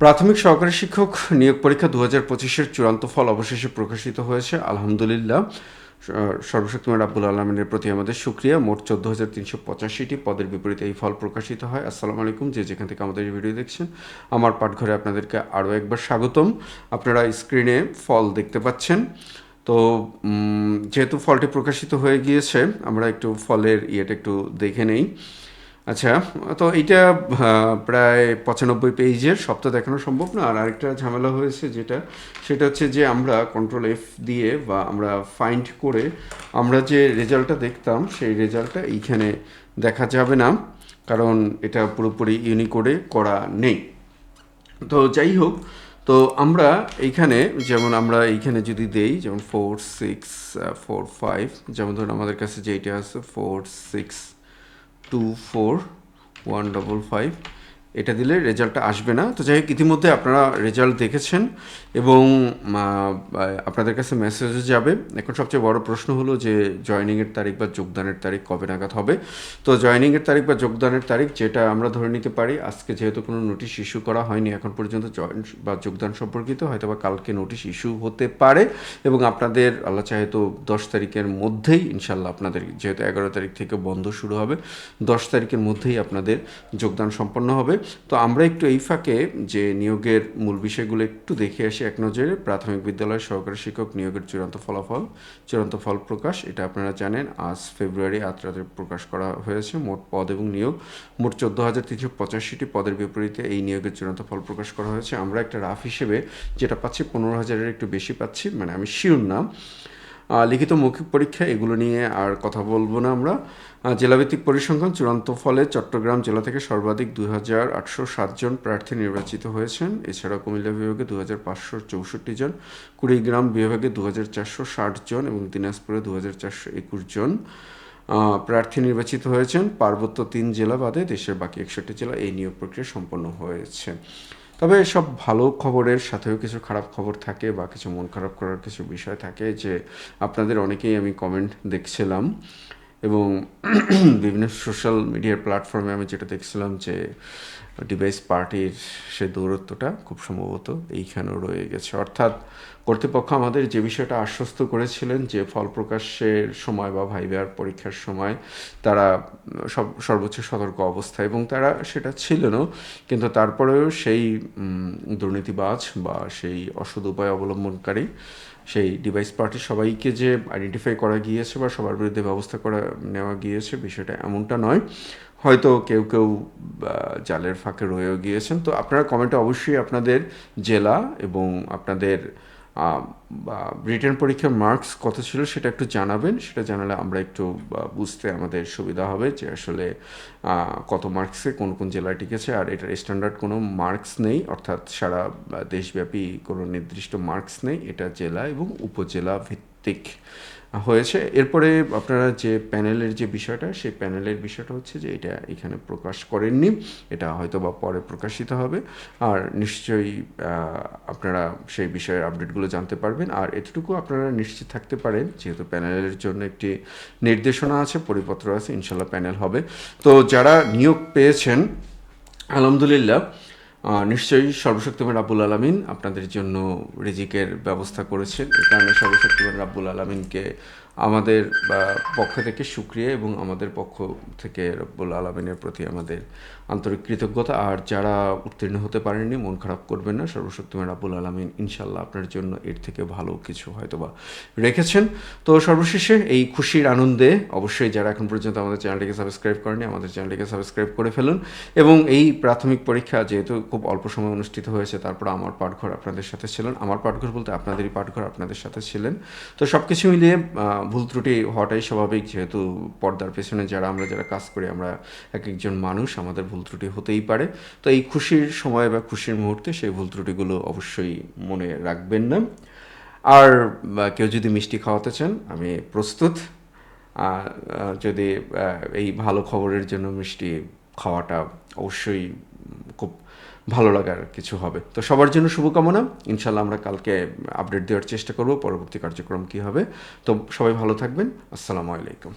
প্রাথমিক সহকারী শিক্ষক নিয়োগ পরীক্ষা ২০২৫-এর চূড়ান্ত ফল অবশেষে প্রকাশিত হয়েছে। আলহামদুলিল্লাহ, সর্বশক্তিমান রাব্বুল আলামিনের প্রতি আমাদের শুকরিয়া। মোট ১৪,৩৮৫টি পদের বিপরীতে এই ফল প্রকাশিত হয়। আসসালামু আলাইকুম, যেখান থেকে আমাদের এই ভিডিও দেখছেন। আমার পাঠঘরে আপনাদেরকে আরও একবার স্বাগতম। আপনারা স্ক্রিনে ফল দেখতে পাচ্ছেন। তো যেহেতু ফলটি প্রকাশিত হয়ে গিয়েছে, আমরা একটু ফলের একটু দেখে নেই। আচ্ছা, তো এইটা প্রায় ৯৫ পেজের, সব তো দেখানো সম্ভব না। আর আরেকটা ঝামেলা হয়েছে সেটা হচ্ছে যে আমরা কন্ট্রোল এফ দিয়ে বা আমরা ফাইন্ড করে আমরা যে রেজাল্টটা দেখতাম সেই রেজাল্টটা এইখানে দেখা যাবে না, কারণ এটা পুরোপুরি ইউনিকোডে করা নেই। তো যাই হোক, তো আমরা এইখানে আমরা এইখানে যদি দেই, যেমন 4 6 4 5, যেমন ধরুন আমাদের কাছে যেইটা আছে 4 6 2 4 1 5 5, এটা দিলে রেজাল্টটা আসবে না। তো যাই হোক, ইতিমধ্যে আপনারা রেজাল্ট দেখেছেন এবং আপনাদের কাছে মেসেজও যাবে। এখন সবচেয়ে বড় প্রশ্ন হলো যে জয়েনিংয়ের তারিখ বা যোগদানের তারিখ কবে নাগাদ হবে। তো জয়েনিংয়ের তারিখ বা যোগদানের তারিখ যেটা আমরা ধরে নিতে পারি, আজকে যেহেতু কোনো নোটিশ ইস্যু করা হয়নি এখন পর্যন্ত জয়েন বা যোগদান সম্পর্কিত, হয়তো বা কালকে নোটিশ ইস্যু হতে পারে এবং আপনাদের আল্লাহ চাহে তো 10 তারিখের মধ্যেই ইনশাল্লাহ আপনাদের, যেহেতু 11 তারিখ থেকে বন্ধ শুরু হবে, 10 তারিখের মধ্যেই আপনাদের যোগদান সম্পন্ন হবে। তো আমরা একটু এই ফাঁকে যে নিয়োগের মূল বিষয়গুলো একটু দেখে আসি এক নজরে। প্রাথমিক বিদ্যালয়ের সহকারী শিক্ষক নিয়োগের চূড়ান্ত ফল প্রকাশ, এটা আপনারা জানেন আজ ফেব্রুয়ারি 8 রাতে প্রকাশ করা হয়েছে। মোট পদ এবং নিয়োগ মোট 14,385টি পদের বিপরীতে এই নিয়োগের চূড়ান্ত ফল প্রকাশ করা হয়েছে। আমরা একটা রাফ হিসেবে যেটা পাচ্ছি 15,000-এর একটু বেশি পাচ্ছি, মানে আমি শিওর না। লিখিত মৌখিক পরীক্ষা এগুলো নিয়ে আর কথা বলবো না আমরা। জেলাভিত্তিক পরিসংখ্যান চূড়ান্ত ফলে চট্টগ্রাম জেলা থেকে সর্বাধিক 2,807 জন প্রার্থী নির্বাচিত হয়েছেন। এছাড়া কুমিল্লা বিভাগে 2,564 জন, কুড়িগ্রাম বিভাগে 2,460 জন এবং দিনাজপুরে 2,421 জন প্রার্থী নির্বাচিত হয়েছেন। পার্বত্য 3 জেলা বাদে দেশের বাকি 61 জেলা এই নিয়োগ প্রক্রিয়া সম্পন্ন হয়েছে। তবে সব ভালো খবরের সাথেও কিছু খারাপ খবর থাকে বা কিছু মন খারাপ করার কিছু বিষয় থাকে, যে আপনাদের অনেকেই আমি কমেন্ট দেখছিলাম এবং বিভিন্ন সোশ্যাল মিডিয়ার প্ল্যাটফর্মে আমি যেটা দেখছিলাম যে ডিভাইস পার্টির সে দৌরত্বটা খুব সম্ভবত এইখানেও রয়ে গেছে। অর্থাৎ কর্তৃপক্ষ আমাদের যে বিষয়টা আশ্বস্ত করেছিলেন যে ফল প্রকাশের সময় বা ভাইবার পরীক্ষার সময় তারা সর্বোচ্চ সতর্ক অবস্থা, এবং তারা সেটা ছিলেনও, কিন্তু তারপরেও সেই দুর্নীতিবাজ বা সেই অসৎ উপায় অবলম্বনকারী সেই ডিভাইস পার্টির সবাইকে যে আইডেন্টিফাই করা গিয়েছে বা সবার বিরুদ্ধে ব্যবস্থা নেওয়া গিয়েছে, বিষয়টা এমনটা নয়। হয়তো কেউ কেউ জালের ফাঁকে রয়েও গিয়েছেন। তো আপনারা কমেন্টে অবশ্যই আপনাদের জেলা এবং আপনাদের রিটেন পরীক্ষার মার্কস কত ছিল সেটা একটু জানাবেন। সেটা জানালে আমরা একটু বুঝতে আমাদের সুবিধা হবে যে আসলে কত মার্কসে কোন কোন জেলায় টিকেছে। আর এটার স্ট্যান্ডার্ড কোনো মার্কস নেই, অর্থাৎ সারা দেশব্যাপী কোনো নির্দিষ্ট মার্কস নেই, এটা জেলা এবং উপজেলা ভিত্তিক হয়েছে। এরপরে আপনারা যে প্যানেলের যে বিষয়টা, সেই প্যানেলের বিষয়টা হচ্ছে যে এটা এখানে প্রকাশ করেননি, এটা হয়তো বা পরে প্রকাশিত হবে। আর নিশ্চয়ই আপনারা সেই বিষয়ের আপডেটগুলো জানতে পারবেন। আর এতটুকু আপনারা নিশ্চিত থাকতে পারেন, যেহেতু প্যানেলের জন্য একটি নির্দেশনা আছে, পরিপত্র আছে, ইনশাল্লাহ প্যানেল হবে। তো যারা নিয়োগ পেয়েছেন আলহামদুলিল্লাহ, নিশ্চয়ই সর্বশক্তিমান রাব্বুল আলামিন আপনাদের জন্য রিজিকের ব্যবস্থা করেছেন। এই কারণে সর্বশক্তিমান রাব্বুল আলামিনকে আমাদের পক্ষ থেকে শুকরিয়া এবং আমাদের পক্ষ থেকে রাব্বুল আলামিনের প্রতি আমাদের আন্তরিক কৃতজ্ঞতা। আর যারা উত্তীর্ণ হতে পারেননি, মন খারাপ করবেন না, সর্বশক্তিমান রাব্বুল আলামিন ইনশাল্লাহ আপনার জন্য এর থেকে ভালো কিছু হয়তোবা রেখেছেন। তো সর্বশেষে এই খুশির আনন্দে অবশ্যই যারা এখন পর্যন্ত আমাদের চ্যানেলটিকে সাবস্ক্রাইব করেনি, আমাদের চ্যানেলটিকে সাবস্ক্রাইব করে ফেলুন। এবং এই প্রাথমিক পরীক্ষা যেহেতু খুব অল্প সময় অনুষ্ঠিত হয়েছে, তারপর আমার পাঠঘর আপনাদের সাথে ছিলেন, আমার পাঠঘর বলতে আপনাদেরই পাঠঘর আপনাদের সাথে ছিলেন। তো সব কিছু মিলিয়ে ভুল ত্রুটি হওয়াটাই স্বাভাবিক, যেহেতু পর্দার পেছনে আমরা যারা কাজ করি, আমরা এক একজন মানুষ, আমাদের ভুল ত্রুটি হতেই পারে। তো এই খুশির সময় বা খুশির মুহূর্তে সেই ভুল ত্রুটিগুলো অবশ্যই মনে রাখবেন না। আর কেউ যদি মিষ্টি খাওয়াতে চান, আমি প্রস্তুত। যদি এই ভালো খবরের জন্য মিষ্টি খাওয়াটা অবশ্যই খুব ভালো লাগার কিছু হবে। তো সবার জন্য শুভকামনা। ইনশাল্লাহ আমরা কালকে আপডেট দেওয়ার চেষ্টা করব পরবর্তী কার্যক্রম কী হবে। তো সবাই ভালো থাকবেন। আসসালামু আলাইকুম।